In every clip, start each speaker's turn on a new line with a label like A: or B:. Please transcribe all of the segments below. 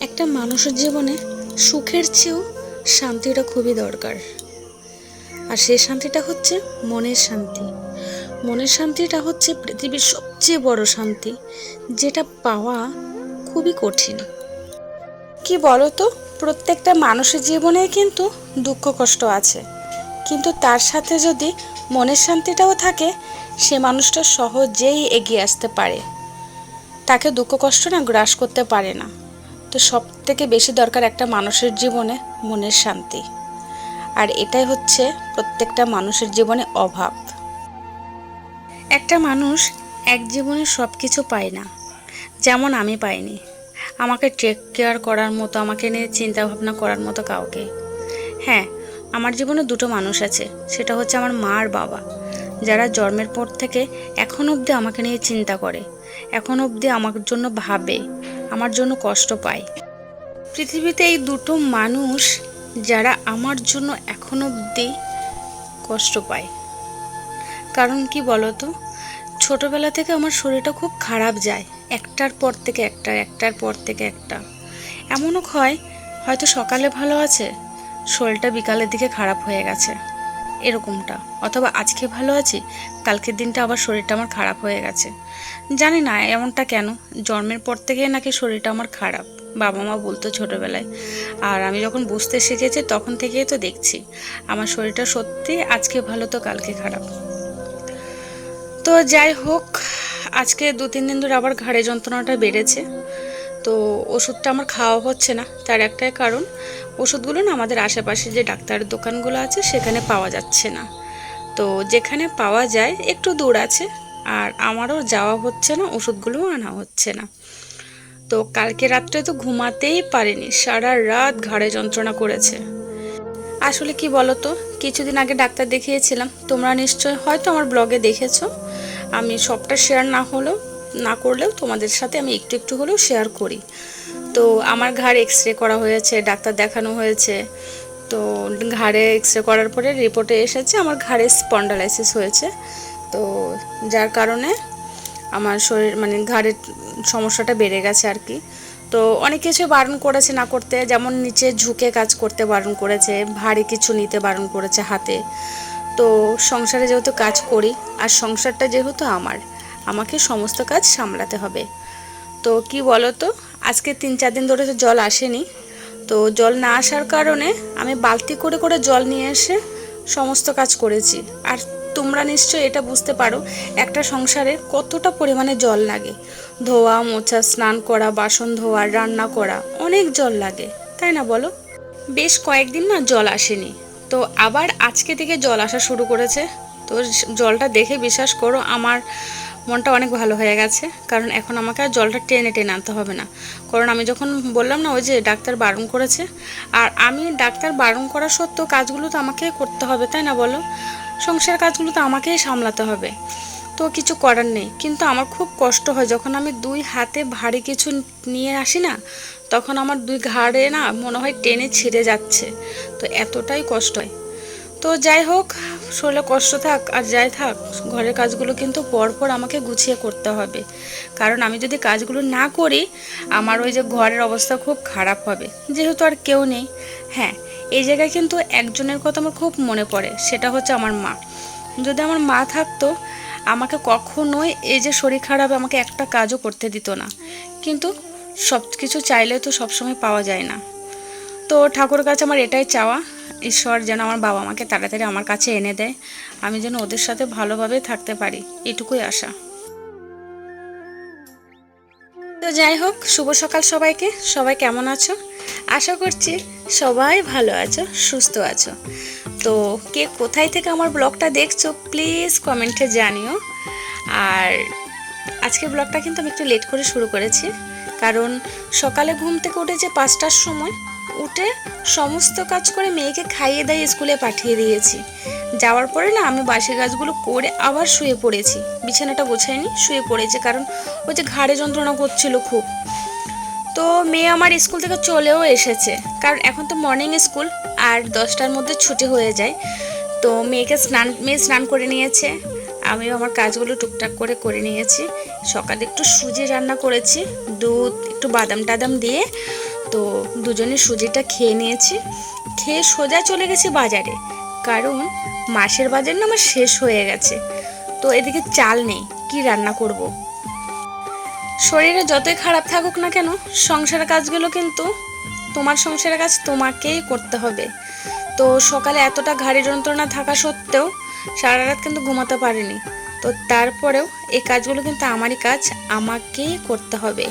A: একটা মানুষের জীবনে সুখের চেয়েও শান্তিটা খুবই দরকার। আর সেই শান্তিটা হচ্ছে মনের শান্তি। মনের শান্তিটা হচ্ছে পৃথিবীর সবচেয়ে বড় শান্তি, যেটা পাওয়া খুবই কঠিন। কি বলো তো, প্রত্যেকটা মানুষের জীবনে কিন্তু দুঃখ কষ্ট আছে, কিন্তু তার সাথে যদি মনের শান্তিটাও থাকে, সে মানুষটা সহজেই এগিয়ে আসতে পারে। তাকে দুঃখ কষ্ট না গ্রাস করতে পারে না। তো সব থেকে বেশি দরকার একটা মানুষের জীবনে মনের শান্তি। আর এটাই হচ্ছে প্রত্যেকটা মানুষের জীবনে অভাব। একটা মানুষ এক জীবনে সব কিছু পায় না, যেমন আমি পাইনি। আমাকে টেক কেয়ার করার মতো, আমাকে নিয়ে চিন্তা ভাবনা করার মতো কাউকে। হ্যাঁ, আমার জীবনে দুটো মানুষ আছে, সেটা হচ্ছে আমার মা আর বাবা, যারা জন্মের পর থেকে এখন অবধি আমাকে নিয়ে চিন্তা করে, এখন অবধি আমার জন্য ভাবে, আমার জন্য কষ্ট পায়। পৃথিবীতে এই দুটো মানুষ যারা আমার জন্য এখনো অবধি কষ্ট পায়। কারণ কি বলতো, ছোটবেলা থেকে আমার শরীরটা খুব খারাপ যায়, একটার পর থেকে একটা, একটার পর থেকে একটা। এমনও হয়, হয়তো সকালে ভালো আছে, শরীরটা বিকালের দিকে খারাপ হয়ে গেছে, এরকমটা। অথবা আজকে ভালো আছি, কালকের দিনটা আবার শরীরটা আমার খারাপ হয়ে গেছে। জানি না এমনটা কেন, জন্মের পর থেকে নাকি শরীরটা আমার খারাপ, বাবা মা বলতো ছোটোবেলায়। আর আমি যখন বুঝতে শিখেছি তখন থেকেই তো দেখছি আমার শরীরটা সত্যি আজকে ভালো তো কালকে খারাপ। তো যাই হোক, আজকে 2-3 দিন ধরে আবার ঘাড়ে যন্ত্রণাটা বেড়েছে। তো ওষুধটা আমার খাওয়া হচ্ছে না, তার একটাই কারণ, ওষুধগুলো না আমাদের আশেপাশে যে ডাক্তারের দোকানগুলো আছে সেখানে পাওয়া যাচ্ছে না। তো যেখানে পাওয়া যায় একটু দূর আছে, আর আমারও যাওয়া হচ্ছে না, ওষুধগুলোও আনা হচ্ছে না। তো কালকে রাত্রে তো ঘুমাতেই পারিনি, সারা রাত ঘাড়ে যন্ত্রণা করেছে। আসলে কি বলতো, কিছুদিন আগে ডাক্তার দেখিয়েছিলাম, তোমরা নিশ্চয় হয়তো আমার ব্লগে দেখেছো। আমি সবটা শেয়ার না করলেও তোমাদের সাথে আমি একটু একটু হলেও শেয়ার করি। তো আমার ঘাড় এক্সরে করা হয়েছে, ডাক্তার দেখানো হয়েছে। তো ঘাড়ে এক্সরে করার পরে রিপোর্টে এসেছে আমার ঘাড়ে স্পন্ডালাইসিস হয়েছে। তো যার কারণে আমার শরীর মানে ঘাড়ের সমস্যাটা বেড়ে গেছে আর কি। তো অনেক কিছু বারণ করেছে না করতে, যেমন নিচে ঝুঁকে কাজ করতে বারণ করেছে, ভারী কিছু নিতে বারণ করেছে হাতে। তো সংসারে যেহেতু কাজ করি, আর সংসারটা যেহেতু আমাকে সমস্ত কাজ সামলাতে হবে। তো কি বলো তো, আজকে 3-4 দিন ধরে তো জল আসেনি। তো জল না আসার কারণে আমি বালতি করে করে জল নিয়ে এসে সমস্ত কাজ করেছি। আর তোমরা নিশ্চয়ই এটা বুঝতে পারো একটা সংসারে কতটা পরিমাণে জল লাগে। ধোয়া মোছা, স্নান করা, বাসন ধোয়া, রান্না করা, অনেক জল লাগে, তাই না বলো? বেশ কয়েকদিন না জল আসেনি, তো আবার আজকে থেকে জল আসা শুরু করেছে। তো জলটা দেখে বিশ্বাস করো আমার মনটা অনেক ভালো হয়ে গেছে, কারণ এখন আমাকে আর জলটা টেনে টেনে আনতে হবে না। কারণ আমি যখন বললাম না ওই যে ডাক্তার বারণ করেছে, আর আমি ডাক্তার বারণ করা সত্ত্বেও কাজগুলো তো আমাকেই করতে হবে, তাই না বলো? সংসারের কাজগুলো তো আমাকেই সামলাতে হবে। তো কিছু করার নেই, কিন্তু আমার খুব কষ্ট হয় যখন আমি 2 হাতে ভারী কিছু নিয়ে আসি না, তখন আমার 2 ঘাড়ে না মনে হয় টেনে ছিঁড়ে যাচ্ছে। তো এতটাই কষ্ট হয়। তো যাই হোক, শরীরে কষ্ট থাক আর যাই থাক, ঘরের কাজগুলো কিন্তু পরপর আমাকে গুছিয়ে করতে হবে। কারণ আমি যদি কাজগুলো না করি, আমার ওই যে ঘরের অবস্থা খুব খারাপ হবে, যেহেতু আর কেউ নেই। হ্যাঁ, এই জায়গায় কিন্তু একজনের কথা আমার খুব মনে পড়ে, সেটা হচ্ছে আমার মা। যদি আমার মা থাকতো, আমাকে কখনোই এই যে শরীর খারাপ আমাকে একটা কাজও করতে দিত না। কিন্তু সব কিছু চাইলে তো সবসময় পাওয়া যায় না। তো ঠাকুরের কাছে আমার এটাই চাওয়া, ঈশ্বর যেন আমার বাবা মাকে তাড়াতাড়ি আমার কাছে এনে দেয়, আমি যেন ওদের সাথে ভালোভাবে থাকতে পারি, এটুকুই আশা। তো যাই হোক, শুভ সকাল সবাইকে। সবাই কেমন আছো? আশা করছি সবাই ভালো আছো, সুস্থ আছো। তো কে কোথায় থেকে আমার ব্লগটা দেখছো প্লিজ কমেন্টে জানিও। আর আজকের ব্লগটা কিন্তু আমি একটু লেট করে শুরু করেছি, কারণ সকালে ঘুম থেকে উঠেছে 5টার সময়, উঠে সমস্ত কাজ করে মেয়েকে খাইয়ে দিয়ে স্কুলে পাঠিয়ে দিয়েছি। যাওয়ার পরে না আমি বাসি কাজগুলো করে আবার শুয়ে পড়েছি, বিছানাটা গোছাইনি, শুয়ে পড়েছি, কারণ ওই যে ঘাড়ে যন্ত্রণা করছিল খুব। তো মেয়ে আমার স্কুল থেকে চলেও এসেছে, কারণ এখন তো মর্নিং স্কুল, আর 10টার মধ্যে ছুটি হয়ে যায়। তো মেয়ে স্নান করে নিয়েছে, আমিও আমার কাজগুলো টুকটাক করে করে নিয়েছি। সকালে একটু সুজি রান্না করেছি, দুধ একটু বাদাম টাদাম দিয়ে। তো দুজনে সুজিটা খেয়ে নিয়েছি, খেয়ে সোজা চলে গেছি বাজারে, কারণ মাসের বাজার না আমার শেষ হয়ে গেছে। তো এদিকে চাল নেই, কি রান্না করব। শরীরে যতই খারাপ থাকুক না কেন, সংসারের কাজগুলো কিন্তু তোমার সংসারের কাজ তোমাকেই করতে হবে। তো সকালে এতটা ঘাড়ি যন্ত্রণা থাকা সত্ত্বেও সারা রাত কিন্তু ঘুমাতে পারিনি। তো তারপরেও এই কাজগুলো কিন্তু আমারই কাজ, আমাকেই করতে হবে।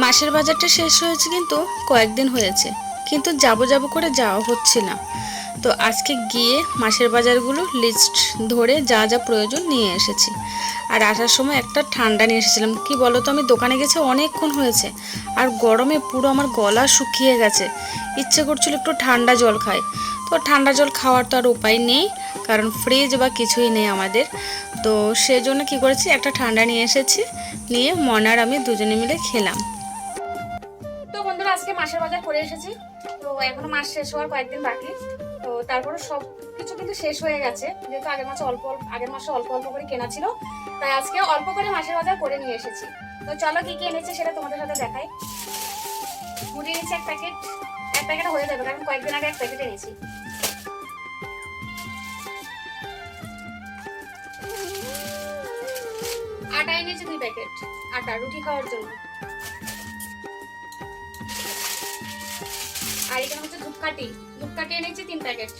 A: মাসের বাজারটা শেষ হয়েছে কিন্তু কয়েকদিন হয়েছে, কিন্তু যাবো যাবো করে যাওয়া হচ্ছে না। তো আজকে গিয়ে মাসের বাজারগুলো লিস্ট ধরে যা যা প্রয়োজন নিয়ে এসেছি। আর আসার সময় একটা ঠান্ডা নিয়ে এসেছিলাম। কি বলো তো, আমি দোকানে গেছে অনেকক্ষণ হয়েছে, আর গরমে পুরো আমার গলা শুকিয়ে গেছে। ইচ্ছে করছিল একটু ঠান্ডা জল খাই। তো ঠান্ডা জল খাওয়ার তো আর উপায় নেই, কারণ ফ্রিজ বা কিছুই নেই আমাদের। তো সেজন্য কি করেছি, একটা ঠান্ডা নিয়ে এসেছি, নিয়ে মনার আমি দুজনে মিলে খেলাম। তো বন্ধুরা, আজকে মাসের বাজার করে এসেছি। তো এখনো মাস শেষ হওয়ার কয়েকদিন বাকি। তো তারপরে সব কিছু কিন্তু শেষ হয়ে গেছে, যেহেতু আগের মাসে অল্প অল্প করে কেনা ছিল, তাই আজকে অল্প করে মাসের বাজার করে নিয়ে এসেছি। তো চলো কি কি এনেছি সেটা তোমাদের সাথে দেখাই। মুড়ি এনেছি এক প্যাকেট হয়ে যাবে, কারণ কয়েকদিন আগে এক প্যাকেট এনেছি। আটা এনেছি 2 প্যাকেট, আটা রুটি খাওয়ার জন্য। আর এখানে হচ্ছে ধূপকাঠি এনেছি 3 প্যাকেট।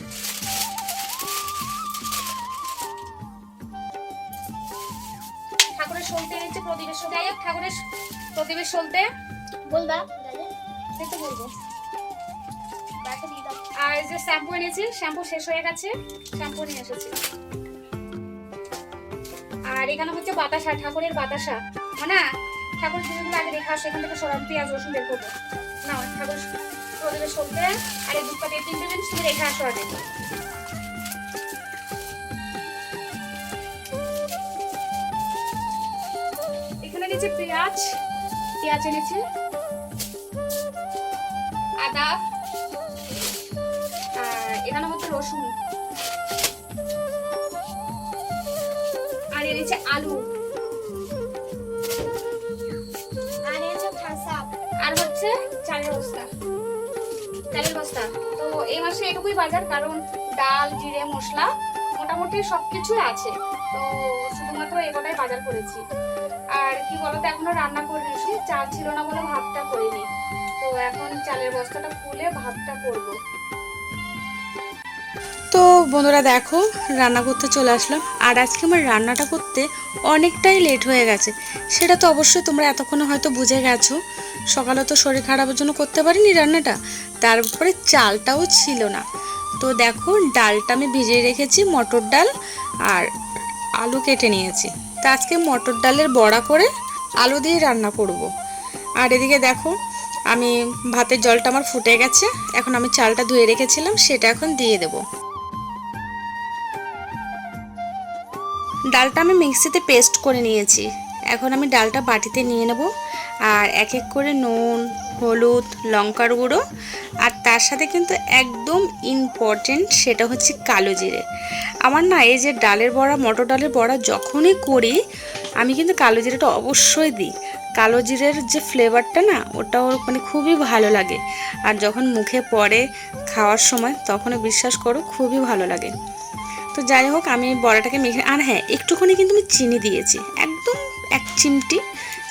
A: ঠাকুরের সলতে এনেছি, প্রদীপের সলতে। যাই হোক, ঠাকুরের প্রদীপের সলতে বলবা তো বলবো। আর যে শ্যাম্পু এনেছি, শ্যাম্পু শেষ হয়ে গেছে, শ্যাম্পু নিয়ে এসেছি। আর এখানে হচ্ছে বাতাসা, ঠাকুরের বাতাসা। মানে ঠাকুর জিনিসগুলো আগে রেখে আসো, এখান থেকে সরান পেঁয়াজ রসুন বের করবো না। ঠাকুর প্রদীপের সলতে আর এই দুধ পাতির 3টে জিনিস তুমি রেখে আসো আগে। এখানে নিচে পেঁয়াজ এনেছি, আদা, আর এখানে হচ্ছে রসুন, আর এনেছে আলু, আর হচ্ছে চালের বস্তা। তো এই মাসে এটুকুই বাজার, কারণ ডাল, জিরে, মশলা মোটামুটি সবকিছুই আছে। তো শুধুমাত্র এটাই বাজার করেছি। আর কি বলতো, এখনো রান্না করিনি, চাল ছিল না বলে ভাতটা করিনি। তো এখন চালের বস্তাটা খুলে ভাতটা করব। তো বন্ধুরা দেখো, রান্না করতে চলে আসলাম। আর আজকে আমার রান্নাটা করতে অনেকটাই লেট হয়ে গেছে, সেটা তো অবশ্যই তোমরা এতক্ষণে হয়তো বুঝে গেছো। সকালে তো শরীর খারাপের জন্য করতে পারিনি রান্নাটা, তারপরে চালটাও ছিল না। তো দেখো, ডালটা আমি ভিজিয়ে রেখেছি, মটর ডাল আর আলু কেটে নিয়েছি। তো আজকে মটর ডালের বড়া করে আলু দিয়ে রান্না করব। আর এদিকে দেখো, আমি ভাতের জলটা আমার ফুটে গেছে, এখন আমি চালটা ধুয়ে রেখেছিলাম সেটা এখন দিয়ে দেবো। ডালটা আমি মিক্সিতে পেস্ট করে নিয়েছি, এখন আমি ডালটা বাটিতে নিয়ে নেব। আর এক এক করে নুন, হলুদ, লঙ্কার গুঁড়ো, আর তার সাথে কিন্তু একদম ইম্পর্টেন্ট, সেটা হচ্ছে কালো জিরে। আমার না এই যে ডালের বড়া, মটর ডালের বড়া যখনই করি আমি কিন্তু কালো জিরেটা অবশ্যই দিই। কালো জিরের যে ফ্লেভারটা না, ওটাও মানে খুবই ভালো লাগে। আর যখন মুখে পড়ে খাওয়ার সময়, তখনও বিশ্বাস করো খুবই ভালো লাগে। তো যাই হোক, আমি বড়াটাকে মেখে, আর হ্যাঁ, একটুখানি কিন্তু আমি চিনি দিয়েছি, একদম 1 চিমটি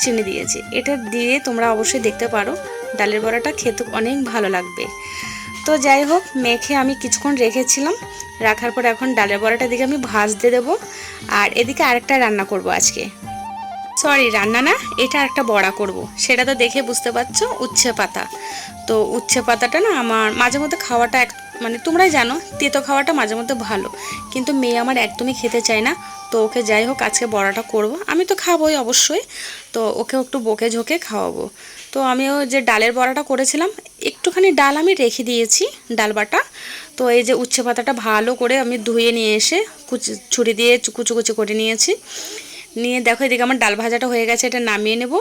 A: চিনি দিয়েছি। এটা দিয়ে তোমরা অবশ্যই দেখতে পারো, ডালের বড়াটা খেতে অনেক ভালো লাগবে। তো যাই হোক, মেখে আমি কিছুক্ষণ রেখেছিলাম, রাখার পর এখন ডালের বড়াটা দিকে আমি ভাজতে দেবো। আর এদিকে আরেকটা রান্না করব আজকে, সরি রান্না না, এটা আরেকটা বড়া করব। সেটা তো দেখে বুঝতে পারছো, উচ্ছে পাতা। তো উচ্ছে পাতাটা না আমার মাঝে মধ্যে খাওয়াটা মানে তোমরাই জানো, তেতো খাওয়াটা মাঝে মধ্যে ভালো, কিন্তু মেয়ে আমার একদমই খেতে চায় না। তো ওকে যাই হোক আজকে বড়াটা করব, আমি তো খাবোই অবশ্যই, তো ওকে একটু বকে ঝোঁকে খাওয়াবো। তো আমিও যে ডালের বড়াটা করেছিলাম, একটুখানি ডাল আমি রেখে দিয়েছি, ডাল বাটা। তো এই যে উচ্ছে পাতাটা ভালো করে আমি ধুয়ে নিয়ে এসে ছুরি দিয়ে কুচি কুচি করে নিয়েছি। নিয়ে দেখো, এদিকে আমার ডাল ভাজাটা হয়ে গেছে, এটা নামিয়ে নেব।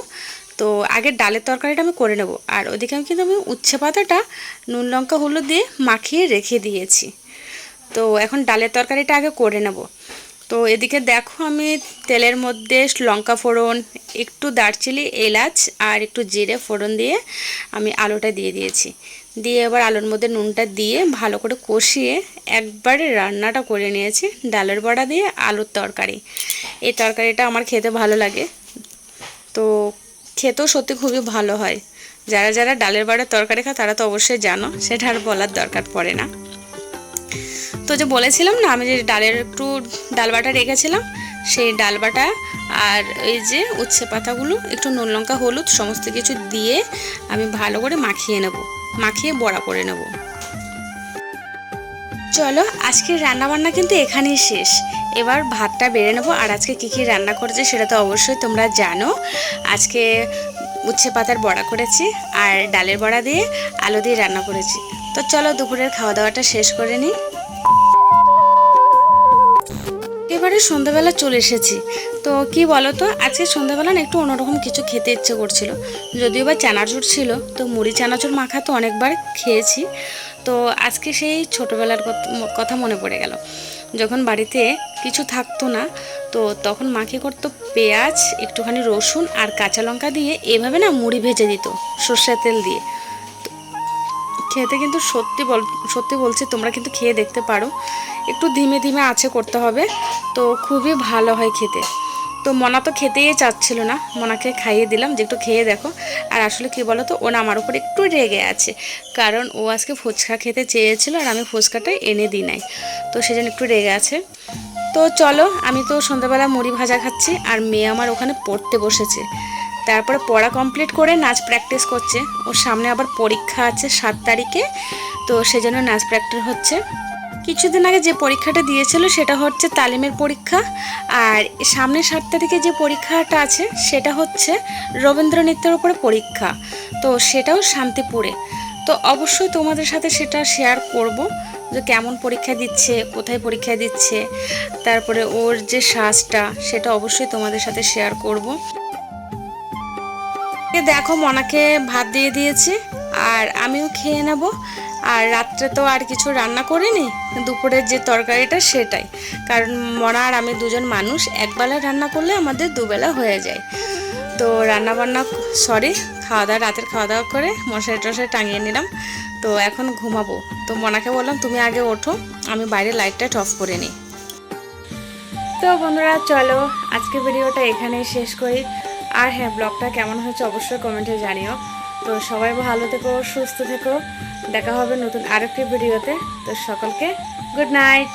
A: তো আগে ডালের তরকারিটা আমি করে নেব। আর ওদিকে আমি উচ্ছে পাতাটা নুন লঙ্কা হলুদ দিয়ে মাখিয়ে রেখে দিয়েছি। তো এখন ডালের তরকারিটা আগে করে নেব। তো এদিকে দেখো আমি তেলের মধ্যে লঙ্কা ফোড়ন, একটু দারচিনি, এলাচ আর একটু জিরে ফোড়ন দিয়ে আমি আলুটা দিয়ে দিয়েছি। দিয়ে এবার আলুর মধ্যে নুনটা দিয়ে ভালো করে কষিয়ে একবারে রান্নাটা করে নিয়েছি। ডালের বড়া দিয়ে আলুর তরকারি। এই তরকারিটা আমার খেতে ভালো লাগে, তো খেতেও সত্যি খুবই ভালো হয়। যারা যারা ডালের বড়ার তরকারি খায় তারা তো অবশ্যই জানো, সেটা আর বলার দরকার পড়ে না। তো যে বলেছিলাম না আমি যে ডাল বাটা রেখেছিলাম, সেই ডাল বাটা আর এই যে উচ্ছে পাতাগুলো একটু নুন লঙ্কা হলুদ সমস্ত কিছু দিয়ে আমি ভালো করে মাখিয়ে বড়া করে নেব। চলো আজকের রান্নাবান্না কিন্তু এখানেই শেষ। এবার ভাতটা বেড়ে নেবো। আর আজকে কী কী রান্না করেছে সেটা তো অবশ্যই তোমরা জানো। আজকে উচ্ছে পাতার বড়া করেছি আর ডালের বড়া দিয়ে আলু দিয়ে রান্না করেছি। তো চলো দুপুরের খাওয়া দাওয়াটা শেষ করে নিই। এবারে সন্ধ্যাবেলা চলে এসেছি। তো কি বলো তো, আজকে সন্ধ্যাবেলা না একটু অন্যরকম কিছু খেতে ইচ্ছে করছিল। যদিও বা চানাচুর ছিল, তো মুড়ি চানাচুর মাখা তো অনেকবার খেয়েছি। তো আজকে সেই ছোটোবেলার কথা মনে পড়ে গেল, যখন বাড়িতে কিছু থাকতো না, তো তখন মাকে করতো পেঁয়াজ, একটুখানি রসুন আর কাঁচা লঙ্কা দিয়ে এভাবে না মুড়ি ভেজে দিত সর্ষের তেল দিয়ে। খেতে কিন্তু সত্যি বলছি, তোমরা কিন্তু খেয়ে দেখতে পারো। একটু ধীমে ধীমে আঁচে করতে হবে, তো খুবই ভালো হয় খেতে। তো মনা তো খেতেই চাচ্ছিল না, মনাকে খাইয়ে দিলাম যে একটু খেয়ে দেখো। আর আসলে কি বলো তো, ও না আমার উপর একটু রেগে আছে, কারণ ও আজকে ফুচকা খেতে চেয়েছিল আর আমি ফুচকাটা এনে দিই নাই, তো সেজন্য একটু রেগে আছে। তো চলো, আমি তো সন্ধ্যাবেলা মুড়ি ভাজা খাচ্ছি আর মেয়ে আমার ওখানে পড়তে বসেছে। তারপরে পড়া কমপ্লিট করে নাচ প্র্যাকটিস করছে। ওর সামনে আবার পরীক্ষা আছে 7 তারিখে, তো সেজন্য নাচ প্র্যাকটিস হচ্ছে। কিছুদিন আগে যে পরীক্ষাটা দিয়েছিল সেটা হচ্ছে তালিমের পরীক্ষা, আর সামনে 7 তারিখে যে পরীক্ষাটা আছে সেটা হচ্ছে রবীন্দ্র নৃত্যের উপরে পরীক্ষা। তো সেটাও শান্তিপুরে। তো অবশ্যই তোমাদের সাথে সেটা শেয়ার করব যে কেমন পরীক্ষা দিচ্ছে, কোথায় পরীক্ষা দিচ্ছে, তারপরে ওর যে সাজটা সেটা অবশ্যই তোমাদের সাথে শেয়ার করব। দেখো মনাকে ভাত দিয়ে দিয়েছি আর আমিও খেয়ে নেব। আর রাত্রে তো আর কিছু রান্না করিনি, দুপুরের যে তরকারিটা সেটাই, কারণ মনা আর আমি দুজন মানুষ, একবেলা রান্না করলে আমাদের দুবেলা হয়ে যায়। তো রাতের খাওয়া দাওয়া করে মশারি টশারি টাঙিয়ে নিলাম। তো এখন ঘুমাবো। তো মনাকে বললাম তুমি আগে ওঠো, আমি বাইরে লাইটটা অফ করে নিই। তো বন্ধুরা চলো আজকে ভিডিওটা এখানেই শেষ করি। আর হ্যাঁ, ব্লগটা কেমন হয়েছে অবশ্যই কমেন্টে জানিও। তো সবাই ভালো থেকো, সুস্থ থেকো। দেখা হবে নতুন আরেকটি ভিডিওতে। তো সকলকে গুড নাইট।